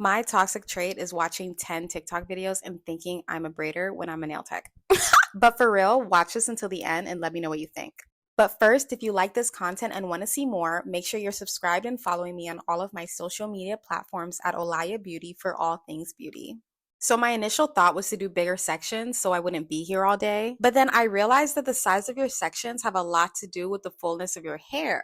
My toxic trait is watching 10 TikTok videos and thinking I'm a braider when I'm a nail tech. But for real, watch this until the end and let me know what you think. But first, if you like this content and want to see more, make sure you're subscribed and following me on all of my social media platforms at Olaya Beauty for all things beauty. So my initial thought was to do bigger sections so I wouldn't be here all day. But then I realized that the size of your sections have a lot to do with the fullness of your hair.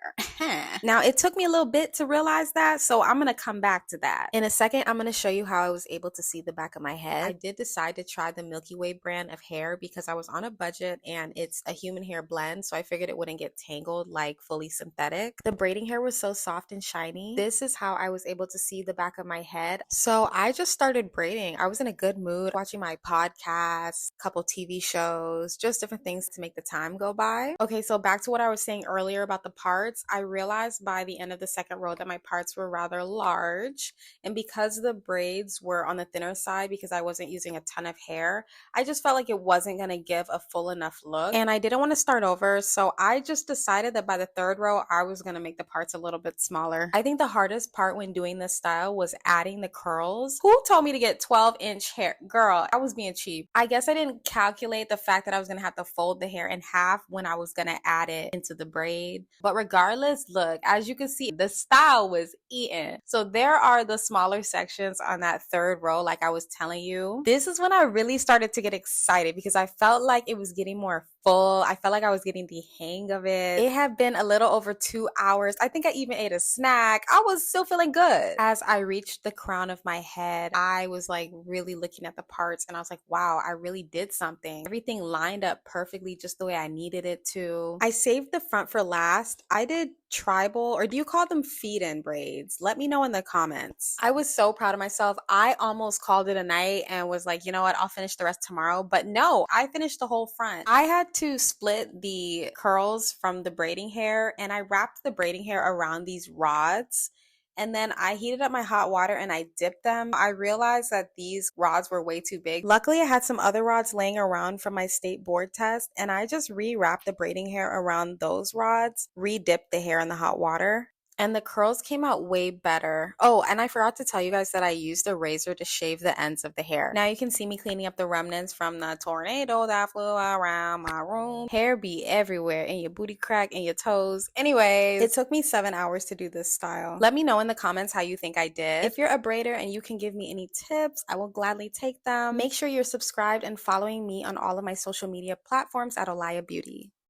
Now, it took me a little bit to realize that, so I'm going to come back to that. In a second, I'm going to show you how I was able to see the back of my head. I did decide to try the Milky Way brand of hair because I was on a budget and it's a human hair blend, so I figured it wouldn't get tangled like fully synthetic. The braiding hair was so soft and shiny. This is how I was able to see the back of my head. So I just started braiding. I was in a good mood, watching my podcast, couple TV shows, just different things to make the time go by. Okay, so back to what I was saying earlier about the parts. I realized by the end of the second row that my parts were rather large, and because the braids were on the thinner side because I wasn't using a ton of hair, I just felt like it wasn't going to give a full enough look, and I didn't want to start over, so I just decided that by the third row I was going to make the parts a little bit smaller. I think the hardest part when doing this style was adding the curls. Who told me to get 12-inch hair? Girl, I was being cheap. I guess I didn't calculate the fact that I was going to have to fold the hair in half when I was going to add it into the braid. But regardless, look, as you can see, the style was eaten. So there are the smaller sections on that third row, like I was telling you. This is when I really started to get excited because I felt like it was getting more full. I felt like I was getting the hang of it. It had been a little over 2 hours. I think I even ate a snack. I was still feeling good. As I reached the crown of my head, I was like really looking at the parts and I was like, wow, I really did something. Everything lined up perfectly just the way I needed it to. I saved the front for last. I did tribal, or do you call them feed-in braids? Let me know in the comments. I was so proud of myself. I almost called it a night and was like, you know what, I'll finish the rest tomorrow. But no, I finished the whole front. I had to split the curls from the braiding hair and I wrapped the braiding hair around these rods. And then I heated up my hot water and I dipped them. I realized that these rods were way too big. Luckily, I had some other rods laying around from my state board test, and I just re-wrapped the braiding hair around those rods, re-dipped the hair in the hot water, and the curls came out way better. Oh, and I forgot to tell you guys that I used a razor to shave the ends of the hair. Now you can see me cleaning up the remnants from the tornado that flew around my room. Hair be everywhere, in your booty crack, in your toes. Anyways, it took me 7 hours to do this style. Let me know in the comments how you think I did. If you're a braider and you can give me any tips, I will gladly take them. Make sure you're subscribed and following me on all of my social media platforms at Olaya Beauty.